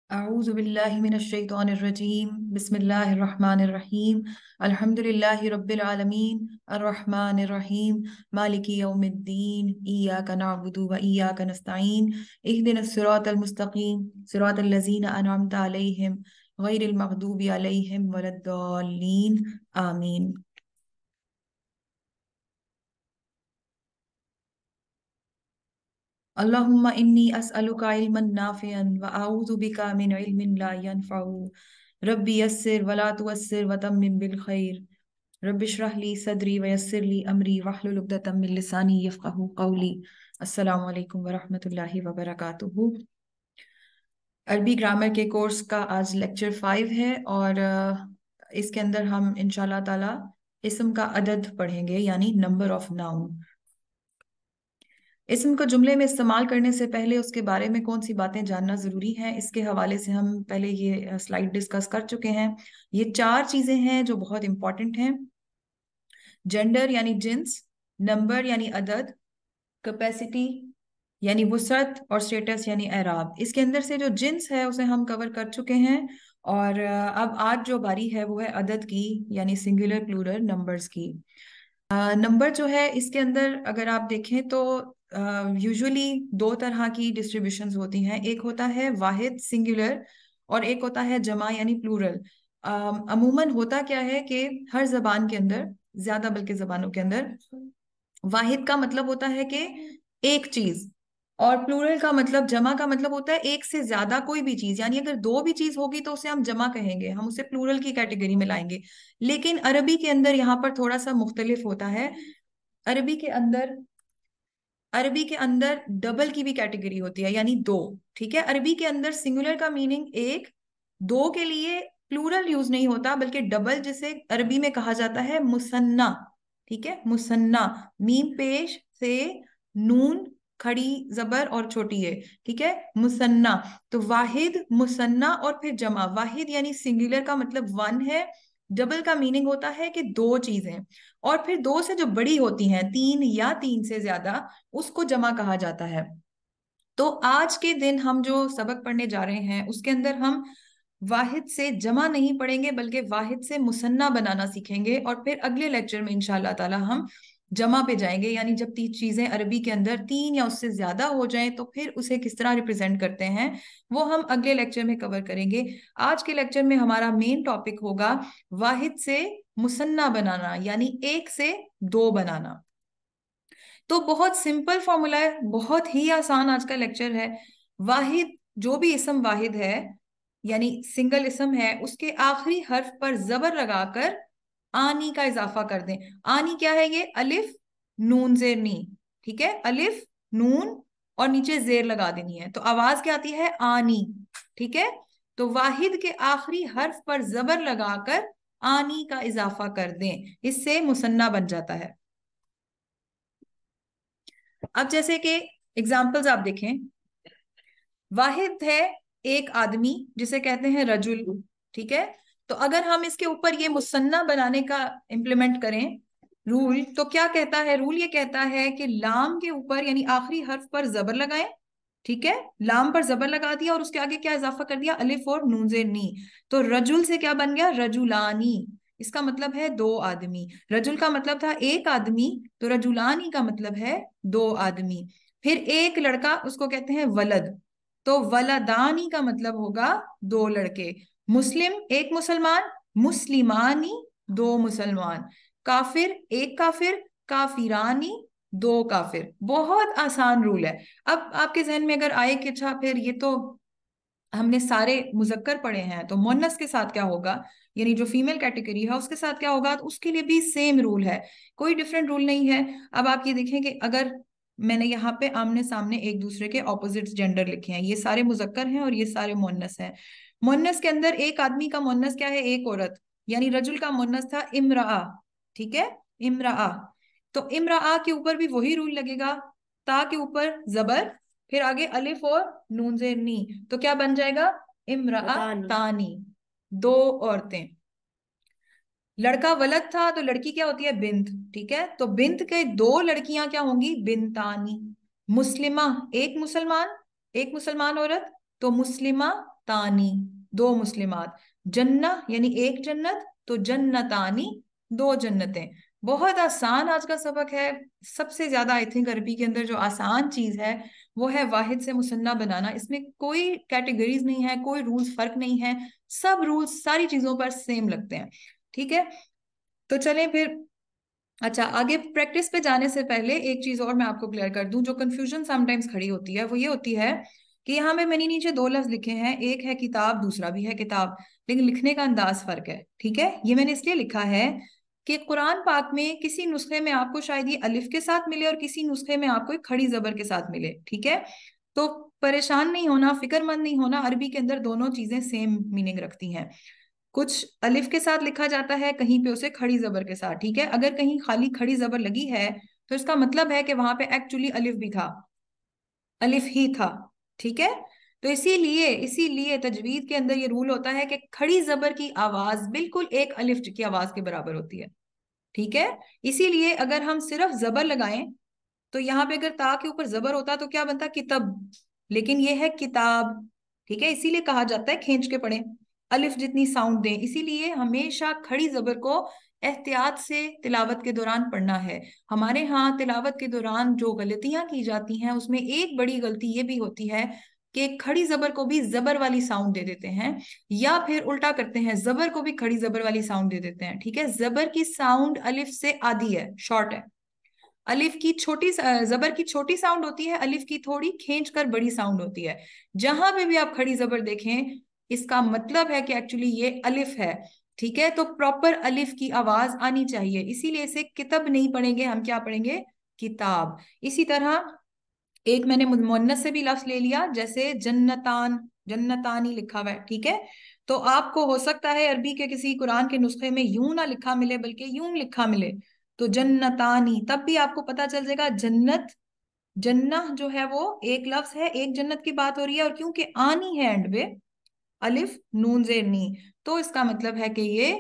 अऊज़ु बिल्लाहि मिनश शैतानिर रजीम बिस्मिल्लाहिर रहमानिर रहीम अल्हम्दुलिल्लाहि रब्बिल आलमीन अर्रहमानिर रहीम मालिकी यौमिद्दीन इय्याका नअबुदु व इय्याका नस्तईन इहदिनस सिरातल मुस्तकीम सिरातल लज़ीना अनअमता अलैहिम गैरिल मग़दूबि अलैहिम वलद्दाल्लीन आमीन। अल्लाहुम्मा इन्नी अस्अलुका इल्मन नाफ़िअन व अऊज़ु बिका मिन इल्मिन ला यनफ़उ रब्बी यस्सिर वला तुअस्सिर व तम्मिम बिल खैर रब्बि इश्रह ली सदरी व यस्सिर ली अमरी वहलुल उक़दतम मिन लिसानी यफ़क़हू क़ौली। अस्सलामु अलैकुम व रहमतुल्लाहि व बरकातुहू। अरबी ग्रामर के कोर्स का आज लेक्चर 5 है और इसके अंदर हम इंशाल्लाह ताला इस्म का अदद पढ़ेंगे यानी नंबर ऑफ नाउन। इस्म को जुमले में इस्तेमाल करने से पहले उसके बारे में कौन सी बातें जानना जरूरी है, इसके हवाले से हम पहले ये स्लाइड डिस्कस कर चुके हैं। ये 4 चीजें हैं जो बहुत इंपॉर्टेंट हैं। जेंडर यानी जिन्स, नंबर यानी अदद, कैपेसिटी यानी वुसअत और स्टेटस यानी एराब। इसके अंदर से जो जिन्स है उसे हम कवर कर चुके हैं और अब आज जो बारी है वो है अदद की यानी सिंगुलर प्लूरल नंबर्स की। नंबर जो है इसके अंदर अगर आप देखें तो यूजुअली 2 तरह की डिस्ट्रीब्यूशंस होती हैं। एक होता है वाहिद सिंगुलर और एक होता है जमा यानी प्लूरल। अमूमन होता क्या है कि हर जबान के अंदर, ज्यादा बल्कि जबानों के अंदर, वाहिद का मतलब होता है कि एक चीज और प्लूरल का मतलब, जमा का मतलब होता है एक से ज्यादा कोई भी चीज। यानी अगर 2 भी चीज होगी तो उसे हम जमा कहेंगे, हम उसे प्लूरल की कैटेगरी में लाएंगे। लेकिन अरबी के अंदर यहाँ पर थोड़ा सा मुख्तलिफ होता है। अरबी के अंदर अरबी के अंदर डबल की भी कैटेगरी होती है यानी 2। ठीक है, अरबी के अंदर सिंगुलर का मीनिंग एक, 2 के लिए प्लूरल यूज नहीं होता बल्कि डबल, जिसे अरबी में कहा जाता है मुसन्ना। ठीक है, मुसन्ना, मीम पेश से, नून खड़ी जबर और छोटी है। ठीक है, मुसन्ना। तो वाहिद, मुसन्ना और फिर जमा। वाहिद यानी सिंगुलर का मतलब 1 है, डबल का मीनिंग होता है कि 2 चीजें, और फिर 2 से जो बड़ी होती हैं, 3 या 3 से ज्यादा, उसको जमा कहा जाता है। तो आज के दिन हम जो सबक पढ़ने जा रहे हैं उसके अंदर हम वाहिद से जमा नहीं पढ़ेंगे बल्कि वाहिद से मुसन्ना बनाना सीखेंगे और फिर अगले लेक्चर में इंशाल्लाह ताला हम जमा पे जाएंगे। यानी जब 3 चीजें अरबी के अंदर 3 या उससे ज्यादा हो जाएं तो फिर उसे किस तरह रिप्रेजेंट करते हैं वो हम अगले लेक्चर में कवर करेंगे। आज के लेक्चर में हमारा मेन टॉपिक होगा वाहिद से मुसन्ना बनाना यानी 1 से 2 बनाना। तो बहुत सिंपल फॉर्मूला है, बहुत ही आसान आज का लेक्चर है। वाहिद, जो भी इसम वाहिद है यानी सिंगल इसम है, उसके आखिरी हर्फ पर जबर लगाकर आनी का इजाफा कर दें। आनी क्या है? ये अलिफ नून जेर नी। ठीक है, अलिफ नून और नीचे जेर लगा देनी है तो आवाज क्या आती है? आनी। ठीक है, तो वाहिद के आखिरी हर्फ पर जबर लगाकर आनी का इजाफा कर दें, इससे मुसन्ना बन जाता है। अब जैसे कि एग्जाम्पल्स आप देखें, वाहिद है एक आदमी जिसे कहते हैं रजुल। ठीक है, तो अगर हम इसके ऊपर ये मुसन्ना बनाने का इम्प्लीमेंट करें रूल, तो क्या कहता है रूल? ये कहता है कि लाम के ऊपर यानी आखिरी हर्फ पर जबर लगाएं। ठीक है, लाम पर जबर लगा दिया और उसके आगे क्या इजाफा कर दिया? अलिफ और नून जेर नी। तो रजुल से क्या बन गया? रजुलानी। इसका मतलब है 2 आदमी। रजुल का मतलब था एक आदमी, तो रजुलानी का मतलब है 2 आदमी। फिर एक लड़का, उसको कहते हैं वलद, तो वलदानी का मतलब होगा 2 लड़के। मुस्लिम एक मुसलमान, मुस्लिमानी 2 मुसलमान। काफिर एक काफिर, काफिरानी 2 काफिर। बहुत आसान रूल है। अब आपके जहन में अगर आए कि अच्छा फिर ये तो हमने सारे मुजक्कर पढ़े हैं, तो मुन्नस के साथ क्या होगा, यानी जो फीमेल कैटेगरी है उसके साथ क्या होगा? तो उसके लिए भी सेम रूल है, कोई डिफरेंट रूल नहीं है। अब आप ये देखें कि अगर मैंने यहाँ पे आमने सामने एक दूसरे के ऑपोजिट जेंडर लिखे हैं, ये सारे मुजक्कर हैं और ये सारे मुन्नस हैं। मुन्नस के अंदर एक आदमी का मुन्नस क्या है? एक औरत, यानी रजुल का मुन्नस था इमराआ। ठीक है, इमराआ। तो इमराआ के ऊपर भी वही रूल लगेगा, ता के ऊपर जबर, फिर आगे अलिफ और नून जेर नी, तो क्या बन जाएगा? इम्रातानी, 2 औरतें। लड़का वलद था तो लड़की क्या होती है? बिंत। ठीक है, तो बिंत के 2 लड़कियां क्या होंगी? बिनतानी। मुस्लिमा एक मुसलमान, एक मुसलमान औरत, तो मुस्लिमा तानी, दो मुस्लिमात। जन्ना यानी एक जन्नत, तो जन्नतानी, दो जन्नतें। बहुत आसान आज का सबक है। सबसे ज्यादा आई थिंक अरबी के अंदर जो आसान चीज है वो है वाहिद से मुसन्ना बनाना। इसमें कोई कैटेगरीज नहीं है, कोई रूल्स फर्क नहीं है, सब रूल्स सारी चीजों पर सेम लगते हैं। ठीक है, तो चलें फिर। अच्छा, आगे प्रैक्टिस पे जाने से पहले एक चीज और मैं आपको क्लियर कर दूं, जो कंफ्यूजन समटाइम्स खड़ी होती है वो ये होती है कि यहाँ पे मैंने नीचे दो लफ्ज लिखे हैं, एक है किताब, दूसरा भी है किताब, लेकिन लिखने का अंदाज फर्क है। ठीक है, ये मैंने इसलिए लिखा है कि कुरान पाक में किसी नुस्खे में आपको शायद ये अलिफ के साथ मिले और किसी नुस्खे में आपको एक खड़ी जबर के साथ मिले। ठीक है, तो परेशान नहीं होना, फिक्रमंद नहीं होना, अरबी के अंदर दोनों चीजें सेम मीनिंग रखती हैं। कुछ अलिफ के साथ लिखा जाता है, कहीं पे उसे खड़ी जबर के साथ। ठीक है, अगर कहीं खाली खड़ी जबर लगी है तो इसका मतलब है कि वहां पे एक्चुअली अलिफ भी था, अलिफ ही था। ठीक है, तो इसीलिए इसीलिए तजवीद के अंदर ये रूल होता है कि खड़ी जबर की आवाज बिल्कुल एक अलिफ की आवाज के बराबर होती है। ठीक है, इसीलिए अगर हम सिर्फ जबर लगाएं तो यहाँ पे अगर ता के ऊपर जबर होता तो क्या बनता, किताब, लेकिन ये है किताब। ठीक है, इसीलिए कहा जाता है खींच के पढ़ें, अलिफ जितनी साउंड दें। इसीलिए हमेशा खड़ी जबर को एहतियात से तिलावत के दौरान पढ़ना है। हमारे यहाँ तिलावत के दौरान जो गलतियां की जाती हैं उसमें एक बड़ी गलती ये भी होती है कि खड़ी जबर को भी जबर वाली साउंड दे देते हैं, या फिर उल्टा करते हैं, जबर को भी खड़ी जबर वाली साउंड दे देते हैं। ठीक है, जबर की साउंड अलिफ से आधी है, शॉर्ट है। अलिफ की छोटी जबर की छोटी साउंड होती है, अलिफ की थोड़ी खींच कर बड़ी साउंड होती है। जहां पे भी आप खड़ी जबर देखें इसका मतलब है कि एक्चुअली ये अलिफ है। ठीक है, तो प्रॉपर अलिफ की आवाज आनी चाहिए, इसीलिए इसे किताब नहीं पढ़ेंगे, हम क्या पढ़ेंगे, किताब। इसी तरह एक मैंने मुन्नस से भी लफ्ज ले लिया, जैसे जन्नतान, जन्नतानी लिखा हुआ है। ठीक है, तो आपको हो सकता है अरबी के किसी कुरान के नुस्खे में यूं ना लिखा मिले बल्कि यूं लिखा मिले, तो जन्नतानी, तब भी आपको पता चल जाएगा जन्नत, जन्नह जो है वो एक लफ्ज है, एक जन्नत की बात हो रही है, और क्योंकि आनी है एंड पे, अलिफ नून जेर नी, तो इसका मतलब है कि ये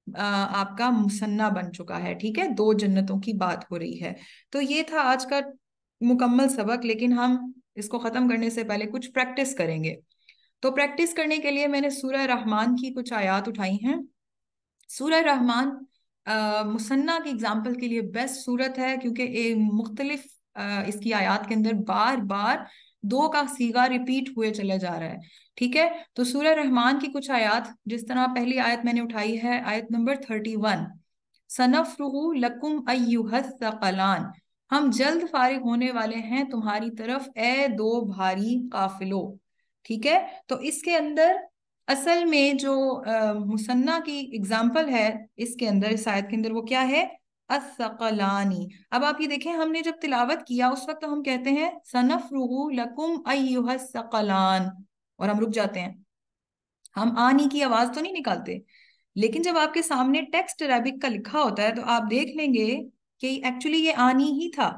आपका मुसन्ना बन चुका है। ठीक है, दो जन्नतों की बात हो रही है। तो ये था आज का मुकम्मल सबक, लेकिन हम इसको खत्म करने से पहले कुछ प्रैक्टिस करेंगे। तो प्रैक्टिस करने के लिए मैंने सूरह रहमान की कुछ आयात उठाई हैं। सूरह रहमान मुसन्ना की एग्जाम्पल के लिए बेस्ट सूरत है, क्योंकि मुख्तलिफ इसकी आयत के अंदर बार बार दो का सीगा रिपीट हुए चले जा रहा है। ठीक है, तो सूरह रहमान की कुछ आयत, जिस तरह पहली आयत मैंने उठाई है, आयत नंबर 31, सनफ्रुहु लकुम अय्युहस्सक़लान, हम जल्द फारिग होने वाले हैं तुम्हारी तरफ ए दो भारी काफिलो। ठीक है, तो इसके अंदर असल में जो मुसन्ना की एग्जाम्पल है इसके अंदर, इस आयत के अंदर, वो क्या है, अस्सक़लानी। अब आप ये देखें, हमने जब तिलावत किया उस वक्त तो हम कहते हैं सनफ्रुहु लकुम अय्युहस्सक़लान, और हम रुक जाते हैं, हम आनी की आवाज तो नहीं निकालते। लेकिन जब आपके सामने टेक्स्ट अरबिक का लिखा होता है तो आप देख लेंगे कि एक्चुअली ये आनी ही था।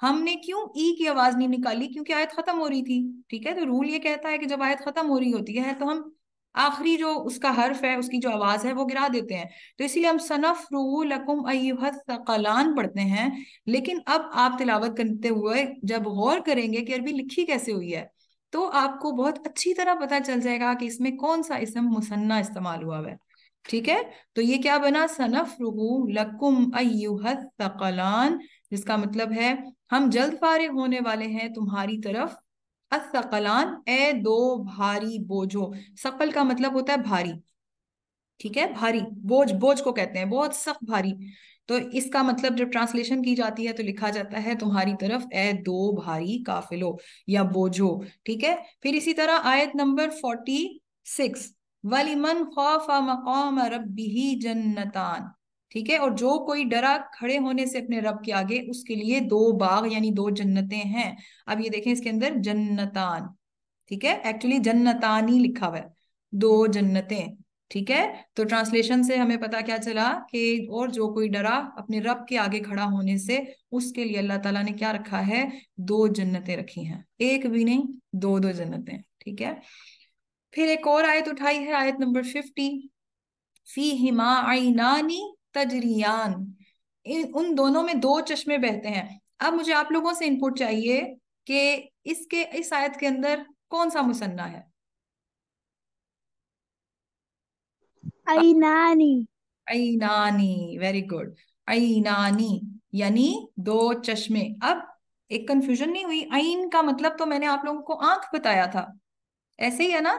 हमने क्यों ई की आवाज नहीं निकाली, क्योंकि आयत खत्म हो रही थी। ठीक है, तो रूल ये कहता है कि जब आयत खत्म हो रही होती है तो हम आखिरी जो उसका हर्फ है, उसकी जो आवाज है, वो गिरा देते हैं। तो इसीलिए हम सनफ्रुहु लकुम अय्युहस्सक़लान पढ़ते हैं। लेकिन अब आप तिलावत करते हुए जब गौर करेंगे कि अरबी लिखी कैसे हुई है, तो आपको बहुत अच्छी तरह पता चल जाएगा कि इसमें कौन सा इसम मुसन्ना इस्तेमाल हुआ है। ठीक है, तो ये क्या बना, सनफ्रुहु लकुम अय्युहस्सक़लान, जिसका मतलब है हम जल्द फारिग होने वाले हैं तुम्हारी तरफ, अस्सक़लान ए दो भारी बोझो। सकल का मतलब होता है भारी। ठीक है, भारी, बोझ, बोझ को कहते हैं बहुत सख्त भारी। तो इसका मतलब जब ट्रांसलेशन की जाती है तो लिखा जाता है तुम्हारी तरफ ए दो भारी काफिलो या बोझो। ठीक है, फिर इसी तरह आयत नंबर 46, वलिमन खौफा मकाम रब्बिही जन्नतान। ठीक है, और जो कोई डरा खड़े होने से अपने रब के आगे, उसके लिए दो बाग यानी दो जन्नतें हैं। अब ये देखें इसके अंदर जन्नतान, ठीक है, एक्चुअली जन्नतानी लिखा हुआ है, दो जन्नतें। ठीक है, तो ट्रांसलेशन से हमें पता क्या चला कि और जो कोई डरा अपने रब के आगे खड़ा होने से, उसके लिए अल्लाह ताला ने क्या रखा है, दो जन्नतें रखी हैं, एक भी नहीं, दो दो जन्नतें। ठीक है, फिर एक और आयत उठाई है, आयत नंबर 50, फीहिमा आइनानी तजरियान, उन दोनों में दो चश्मे बहते हैं। अब मुझे आप लोगों से इनपुट चाहिए कि इसके इस आयत के अंदर कौन सा मुसन्ना है? ऐनानी। Ainani, very good. ऐनानी यानी दो चश्मे। अब एक कंफ्यूजन नहीं हुई? ऐन का मतलब तो मैंने आप लोगों को आंख बताया था, ऐसे ही है ना?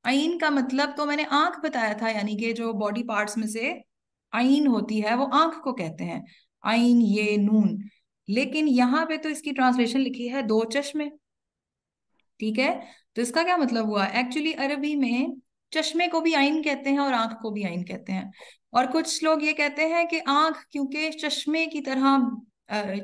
ऐन का मतलब तो मैंने आंख बताया था, यानी कि जो बॉडी पार्ट्स में से ऐन होती है वो आंख को कहते हैं, ऐन ये नून। लेकिन यहाँ पे तो इसकी ट्रांसलेशन लिखी है दो चश्मे। ठीक है, तो इसका क्या मतलब हुआ? एक्चुअली अरबी में चश्मे को भी आइन कहते हैं और आंख को भी आइन कहते हैं। और कुछ लोग ये कहते हैं कि आंख क्योंकि चश्मे की तरह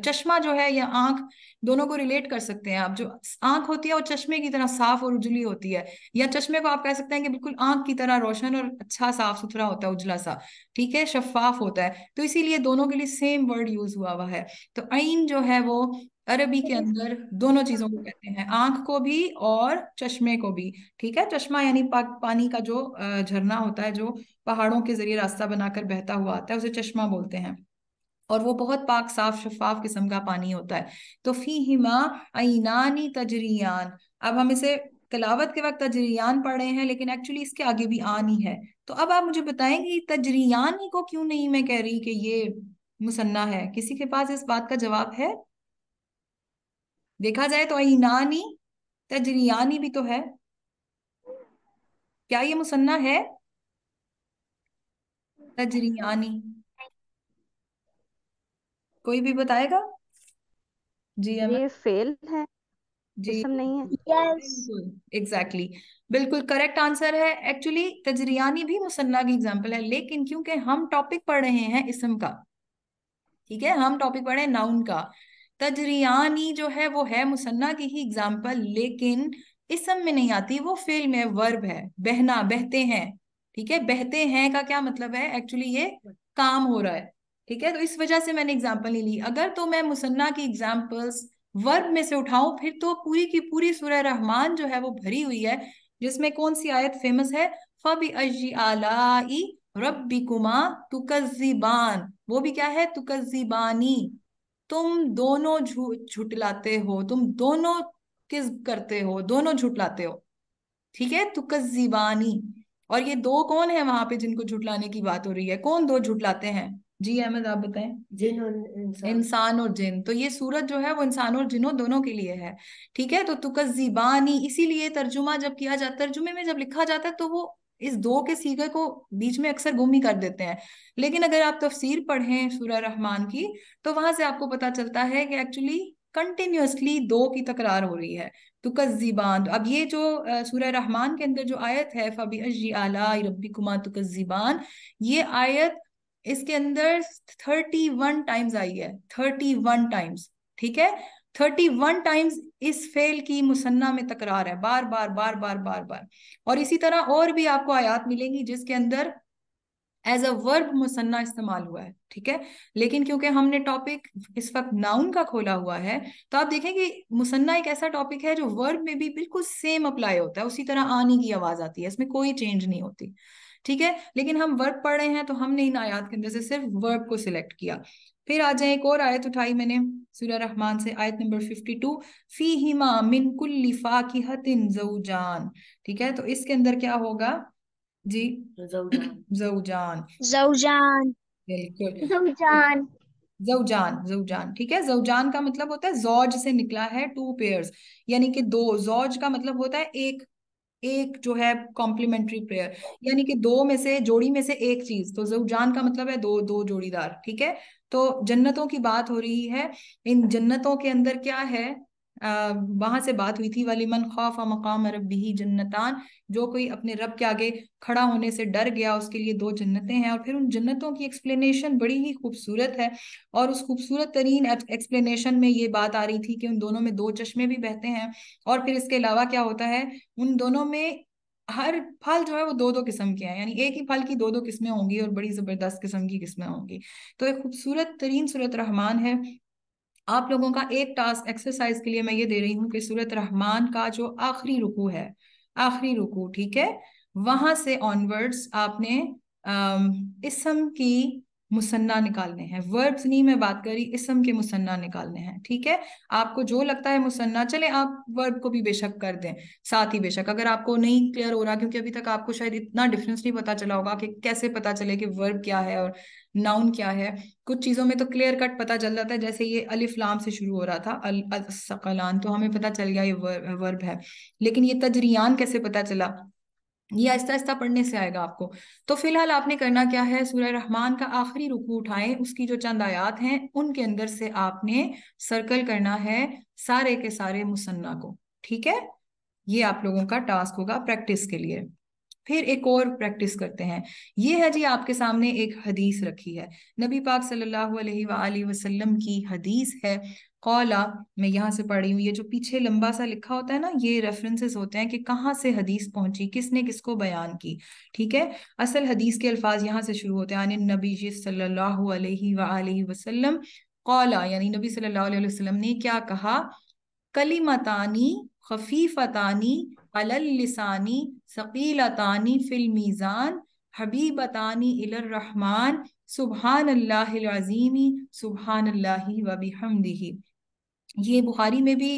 चश्मा जो है या आंख, दोनों को रिलेट कर सकते हैं आप। जो आंख होती है वो चश्मे की तरह साफ और उजली होती है, या चश्मे को आप कह सकते हैं कि बिल्कुल आंख की तरह रोशन और अच्छा साफ सुथरा होता है, उजला सा, ठीक है, शफाफ होता है। तो इसीलिए दोनों के लिए सेम वर्ड यूज हुआ है। तो आइन जो है वो अरबी के अंदर दोनों चीजों को कहते हैं, आंख को भी और चश्मे को भी। ठीक है, चश्मा यानी पानी का जो झरना होता है, जो पहाड़ों के जरिए रास्ता बनाकर बहता हुआ आता है, उसे चश्मा बोलते हैं। और वो बहुत पाक साफ शफाफ किस्म का पानी होता है। तो फीहिमा ऐनानी तजरियान। अब हम इसे तिलावत के वक्त तजरियान पढ़ रहे हैं, लेकिन एक्चुअली इसके आगे भी आन ही है। तो अब आप मुझे बताएंगे तजरियान ही को क्यों नहीं मैं कह रही कि ये मुसन्ना है? किसी के पास इस बात का जवाब है? देखा जाए तो ईनानी तजरियानी भी तो है, क्या ये मुसन्ना है? तजरियानी, कोई भी बताएगा? जी अहमद। ये फेल है, जी इसम नहीं है। यस। बिल्कुल, एग्जैक्टली, बिल्कुल करेक्ट आंसर है। एक्चुअली तजरियानी भी मुसन्ना की एग्जाम्पल है, लेकिन क्योंकि हम टॉपिक पढ़ रहे हैं इसम का, ठीक है, हम टॉपिक पढ़े हैं नाउन का। तजरियानी जो है वो है मुसन्ना की ही एग्जाम्पल, लेकिन इसम में नहीं आती, वो फेल में वर्ब है, बहना, बहते हैं। ठीक है, बहते हैं का क्या मतलब है? एक्चुअली ये काम हो रहा है। ठीक है, तो इस वजह से मैंने एग्जाम्पल नहीं ली। अगर तो मैं मुसन्ना की एग्जाम्पल्स वर्ब में से उठाऊं, फिर तो पूरी की पूरी सूरह रहमान जो है वो भरी हुई है, जिसमें कौन सी आयत फेमस है? फबी अजी आलाई रब्बिकुमा तुकज्जिबान। वो भी क्या है? तुकज्जिबानी। तुम दोनों झुटलाते हो, तुम दोनों किस करते हो, दोनों झुटलाते हो। ठीक है, तुकज्जिबानी। और ये दो कौन है वहां पे जिनको झुटलाने की बात हो रही है? कौन दो झुटलाते हैं? जी अहमद आप बताएं। जिन और इंसान। इंसान और जिन, तो ये सूरत जो है वो इंसान और जिनों दोनों के लिए है। ठीक है, तो तुकज्जिबानी, इसीलिए तर्जुमा जब किया जाता, तर्जुमे में जब लिखा जाता है तो वो इस दो के सीगे को बीच में अक्सर गुम ही कर देते हैं। लेकिन अगर आप तफसीर पढ़ें सूरह रहमान की, तो वहां से आपको पता चलता है कि एक्चुअली कंटिन्यूअसली दो की तकरार हो रही है। तुकज्जिबान, तो अब ये जो सूरह रहमान के अंदर जो आयत है फबीअज़्ज़ी आलाई रब्बिकुमा तुकज्जिबान, ये आयत इसके अंदर 31 टाइम्स आई है, 31 टाइम्स। ठीक है, 31 टाइम्स इस फेल की मुसन्ना में तकरार है, बार बार बार बार बार बार। और इसी तरह और भी आपको आयत मिलेंगी जिसके अंदर एज अ वर्ब मुसन्ना इस्तेमाल हुआ है। ठीक है, लेकिन क्योंकि हमने टॉपिक इस वक्त नाउन का खोला हुआ है, तो आप देखें कि मुसन्ना एक ऐसा टॉपिक है जो वर्ब में भी बिल्कुल सेम अप्लाई होता है, उसी तरह आने की आवाज आती है, इसमें कोई चेंज नहीं होती। ठीक है, लेकिन हम वर्ब पढ़ रहे हैं तो हमने इन आयत के अंदर से सिर्फ वर्ब को सिलेक्ट किया। फिर आ जाए, एक और आयत उठाई मैंने सूरह रहमान से, आयत नंबर 52, फीहिमा मिन कुल्ली फाकिहतिन जौजान। ठीक है, तो इसके अंदर क्या होगा? जी, जौजान, जौजान, जौजान। बिल्कुल, जौजान। जौजान, जौजान। ठीक है, जौजान का मतलब होता है जौज से निकला है, टू पेयर्स, यानी कि दो। जौज का मतलब होता है एक, एक जो है कॉम्प्लीमेंट्री पेयर, यानी कि दो में से, जोड़ी में से एक चीज। तो जौजान का मतलब है दो, दो जोड़ीदार। ठीक है, तो जन्नतों की बात हो रही है। इन जन्नतों के अंदर क्या है? वहां से बात हुई थी, वलिमन खौफ मकाम रब्बिही जन्नतान, जो कोई अपने रब के आगे खड़ा होने से डर गया उसके लिए दो जन्नतें हैं। और फिर उन जन्नतों की एक्सप्लेनेशन बड़ी ही खूबसूरत है, और उस खूबसूरत तरीन एक्सप्लेनेशन में ये बात आ रही थी कि उन दोनों में दो चश्मे भी बहते हैं। और फिर इसके अलावा क्या होता है, उन दोनों में हर फल जो है वो दो दो किस्म के हैं, यानी एक ही फल की दो दो किस्में होंगी और बड़ी जबरदस्त किस्म की किस्में होंगी। तो एक खूबसूरत तरीन सूरत रहमान है। आप लोगों का एक टास्क एक्सरसाइज के लिए मैं ये दे रही हूँ कि सूरत रहमान का जो आखिरी रुकू है, आखिरी रुकू, ठीक है, वहां से ऑनवर्ड्स आपने इसम की मुसन्ना निकालने हैं, वर्ब्स नहीं मैं बात करी, इसम के मुसन्ना निकालने हैं। ठीक है, आपको जो लगता है मुसन्ना, चले आप वर्ब को भी बेशक कर दें साथ ही, बेशक अगर आपको नहीं क्लियर हो रहा, क्योंकि अभी तक आपको शायद इतना डिफरेंस नहीं पता चला होगा कि कैसे पता चले कि वर्ब क्या है और नाउन क्या है। कुछ चीजों में तो क्लियर कट पता चल जाता है, जैसे ये अलिफ लाम से शुरू हो रहा था, अल सकलान, तो हमें पता चल गया ये वर्ब है। लेकिन ये तजरियान कैसे पता चला, ये आहिस्ता आहिस्ता पढ़ने से आएगा आपको। तो फिलहाल आपने करना क्या है, सूरह रहमान का आखिरी रुकू उठाएं, उसकी जो चंद आयात हैं उनके अंदर से आपने सर्कल करना है सारे के सारे मुसन्ना को। ठीक है, ये आप लोगों का टास्क होगा प्रैक्टिस के लिए। फिर एक और प्रैक्टिस करते हैं। ये है जी आपके सामने एक हदीस रखी है, नबी पाक सल्लल्लाहु अलैहि वसल्लम की हदीस है। कौला, मैं यहाँ से पढ़ रही हूँ, ये जो पीछे लंबा सा लिखा होता है ना, ये रेफरेंसेस होते हैं कि कहाँ से हदीस पहुंची, किसने किसको बयान की। ठीक है, असल हदीस के अल्फाज यहाँ से शुरू होते हैं, यानी नबी जी सल्लल्लाहु अलैहि वसल्लम कौला, यानी नबी सल्लल्लाहु अलैहि वसल्लम ने क्या कहा, कलिमतानी खफीफतानी अलल लिसानी सकीलतानी फिल मीजान हबीबतानी इलर रहमान सुबहान अल्लाहिल अज़ीमी सुबहान अल्लाहि व बिहम्दिही। ये बुखारी में भी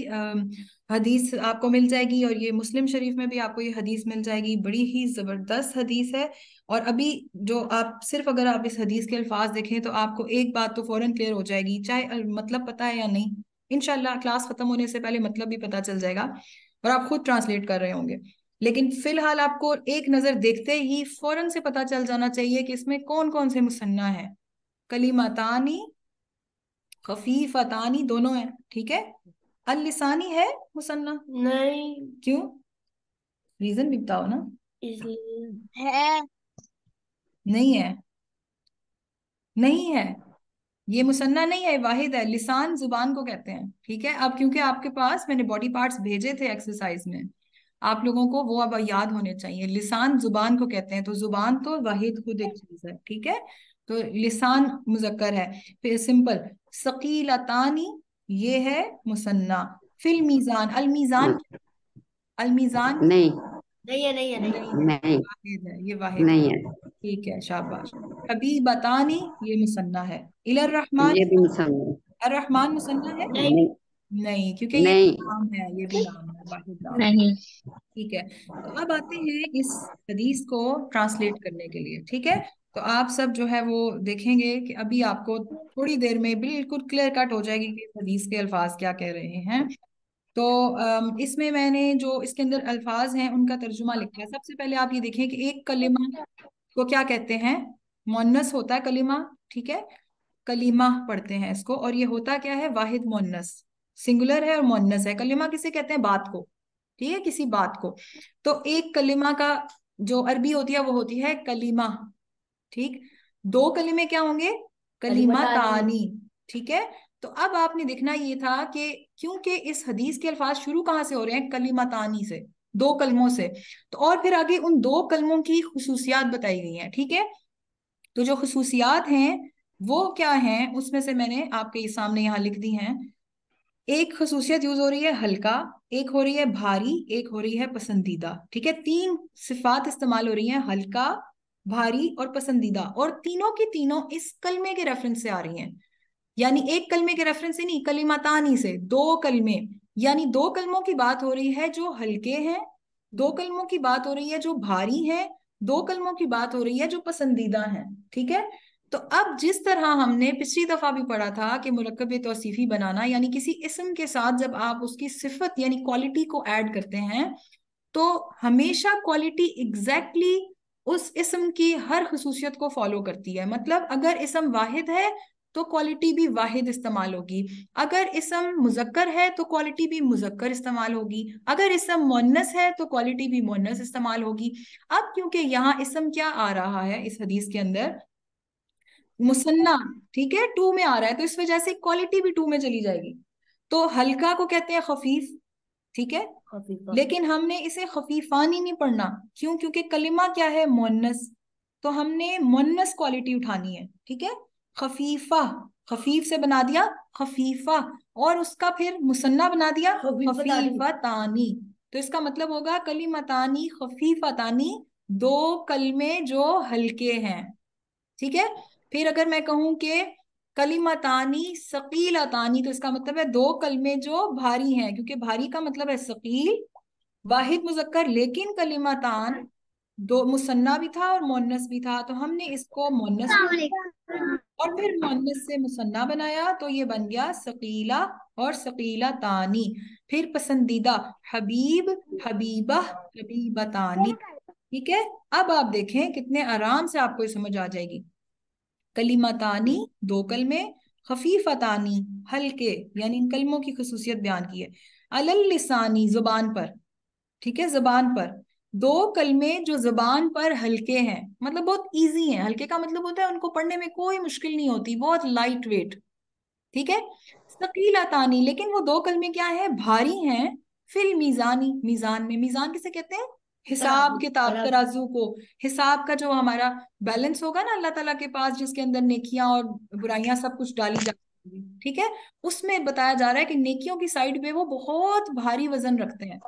हदीस आपको मिल जाएगी, और ये मुस्लिम शरीफ में भी आपको ये हदीस मिल जाएगी। बड़ी ही जबरदस्त हदीस है। और अभी जो आप सिर्फ अगर आप इस हदीस के अल्फाज देखें तो आपको एक बात तो फौरन क्लियर हो जाएगी, चाहे मतलब पता है या नहीं। इंशाल्लाह क्लास खत्म होने से पहले मतलब भी पता चल जाएगा और आप खुद ट्रांसलेट कर रहे होंगे। लेकिन फिलहाल आपको एक नजर देखते ही फौरन से पता चल जाना चाहिए कि इसमें कौन कौन से मुसन्ना है। कलिमतानी खफीफतानी दोनों है, ठीक है। अल लिसानी है मुसन्ना? नहीं, क्यों, रीजन भी बताओ ना। इसलिए है। नहीं है, नहीं है, ये मुसन्ना नहीं है, वाहिद है। लिसान जुबान को कहते हैं, ठीक है। अब क्योंकि आपके पास मैंने बॉडी पार्ट्स भेजे थे एक्सरसाइज में, आप लोगों को वो अब याद होने चाहिए। लिसान जुबान को कहते हैं, तो जुबान तो वाहिद खुद एक चीज है, ठीक है। तो लिसान मुजक्कर है। फिर सिंपल सकीलतानी, ये है मुसन्ना। फिल मीजान, अल मीजान, अल मीजान नहीं, नहीं है, नहीं है, नहीं नहीं है। है, नहीं, वाहिद है, ये वाहिद है। नहीं है। ठीक है, शाबाश। हबीबतानी, ये मुसन्ना है। इलर रहमान, ये भी मुसलमान। अर रहमान मुसन्ना है? नहीं, नहीं, क्योंकि ये नहीं, नाम है, ये भी नाम है, वाहिद नाम है। नहीं। ठीक है, तो अब आते हैं इस हदीस को ट्रांसलेट करने के लिए। ठीक है, तो आप सब जो है वो देखेंगे कि अभी आपको थोड़ी देर में बिल्कुल क्लियर कट हो जाएगी कि इस हदीस के अल्फाज क्या कह रहे हैं। तो इसमें मैंने जो इसके अंदर अल्फाज हैं उनका तर्जुमा लिखा है। सबसे पहले आप ये देखें कि एक कलिमा को क्या कहते हैं, मुअन्नस होता है कलिमा, ठीक है। कलीमा पढ़ते हैं इसको, और ये होता क्या है, वाहिद मुअन्नस, सिंगुलर है और मुअन्नस है। कलिमा किसे कहते हैं, बात को, ठीक है, किसी बात को। तो एक कलिमा का जो अरबी होती है वो होती है कलीमा, ठीक। दो कलिमे क्या होंगे, कलीमा तानी, ठीक है। तो अब आपने देखना ये था कि क्योंकि इस हदीस के अल्फाज शुरू कहाँ से हो रहे हैं, कलीमा तानी से, दो कलमों से। तो और फिर आगे उन दो कलमों की खुसूसियात बताई गई हैं, ठीक है। तो जो खसूसियात हैं वो क्या हैं, उसमें से मैंने आपके सामने यहाँ लिख दी हैं। एक खसूसियत यूज हो रही है हल्का, एक हो रही है भारी, एक हो रही है पसंदीदा, ठीक है। तीन सिफात इस्तेमाल हो रही हैं, हल्का, भारी और पसंदीदा, और तीनों की तीनों इस कलमे के रेफरेंस से आ रही हैं। यानी एक कलमे के रेफरेंस से नहीं, कलिमातानी से, दो कलमे, यानी दो कलमों की बात हो रही है जो हल्के हैं, दो कलमों की बात हो रही है जो भारी हैं, दो कलमों की बात हो रही है जो पसंदीदा हैं, ठीक है। तो अब जिस तरह हमने पिछली दफा भी पढ़ा था कि मुरक्कब तौसीफी बनाना, यानी किसी इस्म के साथ जब आप उसकी सिफत यानी क्वालिटी को ऐड करते हैं, तो हमेशा क्वालिटी एग्जैक्टली उस इस्म की हर खसूसियत को फॉलो करती है। मतलब अगर इस्म वाहिद है तो क्वालिटी भी वाहिद इस्तेमाल होगी, अगर इस्म मुजक्कर है तो क्वालिटी भी मुजक्कर इस्तेमाल होगी, अगर इस्म मुअन्नस है तो क्वालिटी भी मुअन्नस इस्तेमाल होगी। अब क्योंकि यहाँ इस्म क्या आ रहा है इस हदीस के अंदर, मुसन्ना, ठीक है, टू में आ रहा है, तो इस वजह से क्वालिटी भी टू में चली जाएगी। तो हल्का को कहते हैं खफीफ, ठीक है। खफीफा। लेकिन हमने इसे खफीफानी नहीं पढ़ना, क्यों, क्योंकि कलिमा क्या है, मुअन्नस, तो हमने मुअन्नस क्वालिटी उठानी है, ठीक है। खफीफा, खफीफ से बना दिया खफीफा, और उसका फिर मुसन्ना बना दिया खफीफा तानी। तो इसका मतलब होगा कलिमतानी खफीफा तानी, दो कलमे जो हल्के हैं, ठीक है। फिर अगर मैं कहूं कि कलिमतानी सकीलतानी, तो इसका मतलब है दो कलमे जो भारी हैं, क्योंकि भारी का मतलब है सकील, वाहिद मुजक्कर, लेकिन कलिमतान दो मुसन्ना भी था और मोन्नस भी था, तो हमने इसको मोन्नस में और फिर मोन्नस से मुसन्ना बनाया, तो ये बन गया सकीला और सकीला तानी। फिर पसंदीदा, हबीब, हबीबा, हबीबतानी। ठीक है। अब आप देखें कितने आराम से आपको ये समझ आ जाएगी। कलिमतानी दो कलमे, खफीफतानी हल्के, यानी इन कलमों की खसूसियत बयान की है। अलल लिसानी जुबान पर, ठीक है, जुबान पर दो कलमे जो जुबान पर हल्के हैं, मतलब बहुत इजी हैं। हल्के का मतलब होता है उनको पढ़ने में कोई मुश्किल नहीं होती, बहुत लाइट वेट। ठीक है। सकीलातानी, लेकिन वो दो कलमे क्या है, भारी हैं। फिल मीजानी, मीजान में, मीजान किसे कहते हैं, हिसाब किताब, तराजू को। हिसाब का जो हमारा बैलेंस होगा ना अल्लाह ताला के पास, जिसके अंदर नेकियां और बुराइयां सब कुछ डाली जाती है, ठीक है, उसमें बताया जा रहा है कि नेकियों की साइड पे वो बहुत भारी वजन रखते हैं।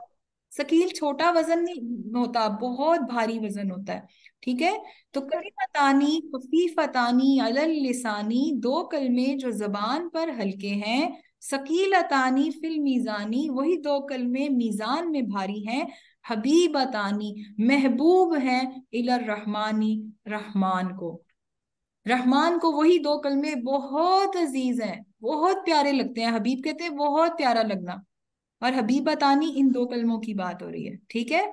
सकील छोटा वजन नहीं होता, बहुत भारी वजन होता है। ठीक है। तो कलिमतानी खफीफतानी अलल लिसानी, दो कलमे जो जबान पर हल्के हैं। सकीलतानी फिल मीजानी, वही दो कलमे मीजान में भारी हैं। हबीबतानी, महबूब हैं, इलर रहमानी, रहमान को। रहमान को वही दो कलमे बहुत अजीज हैं, बहुत प्यारे लगते हैं। हबीब कहते हैं बहुत प्यारा लगना, और हबीबतानी, इन दो कलमों की बात हो रही है। ठीक है।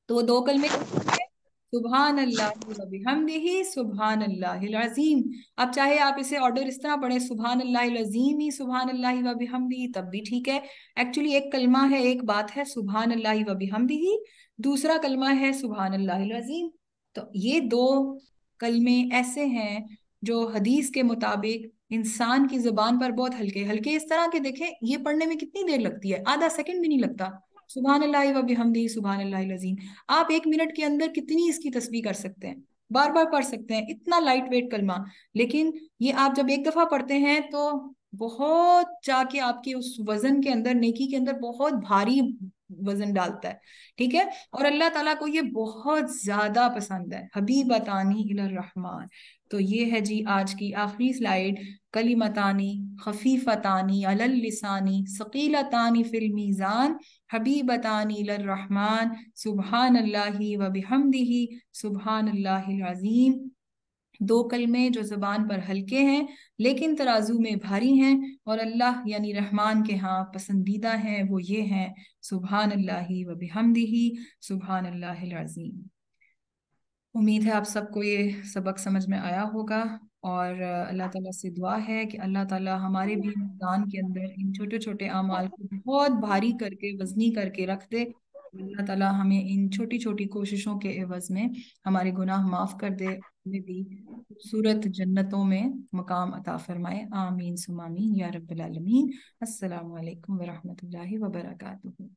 तो वो दो कलमे हैं, सुभान अल्लाह व बिहम्दिही सुभान अल्लाहिल अजीम। अब चाहे आप इसे ऑर्डर इस तरह पढ़ें, सुभान अल्लाहिल अजीम ही सुभान अल्लाहि व बिहम्दिही, तब भी ठीक है। एक्चुअली एक कलमा है, एक बात है सुभान अल्लाहि व बिहम्दिही, दूसरा कलमा है सुभान अल्लाहिल अजीम। तो ये दो कलमे ऐसे हैं जो हदीस के मुताबिक इंसान की जुबान पर बहुत हल्के हल्के, इस तरह के, देखें ये पढ़ने में कितनी देर लगती है, आधा सेकंड भी नहीं लगता। सुभान अल्लाह व बिहम्दिही सुभान अल्लाहिल अजीम। आप एक मिनट के अंदर कितनी इसकी तस्बीह कर सकते हैं, बार बार पढ़ सकते हैं, इतना लाइट वेट कलमा। लेकिन ये आप जब एक दफा पढ़ते हैं तो बहुत जाके आपके उस वजन के अंदर, नेकी के अंदर बहुत भारी वजन डालता है। ठीक है। और अल्लाह ताला को ये बहुत ज्यादा पसंद है, हबीबतानी इलर रहमान। तो ये है जी आज की आखिरी स्लाइड। कलिमतानी खफीफतानी अलल लिसानी सकीलतानी फिल मीजान, हबीबतानी इलर रहमान, सुबहान अल्लाहि व बिहम्दिही सुबहान अल्लाहिल अजीम। दो कलमे जो जुबान पर हल्के हैं लेकिन तराजू में भारी हैं, और अल्लाह यानी रहमान के यहाँ पसंदीदा हैं, वो ये हैं, सुबहान अल्लाहि व बिहम्दिही सुबहान अल्लाहिल अजीम। उम्मीद है आप सबको ये सबक समझ में आया होगा। और अल्लाह ताला से दुआ है कि अल्लाह ताला हमारे भी मीज़ान के अंदर इन छोटे छोटे अमाल को बहुत भारी करके, वजनी करके रख दे। अल्लाह ताला हमें इन छोटी छोटी कोशिशों के एवज में हमारे गुनाह माफ कर दे, हमें भी खूबसूरत जन्नतों में मकाम अता फरमाए। आमीन सुमामीन या रब्बल आलमीन। अस्सलामु अलैकुम व रहमतुल्लाहि व बरकातुहू।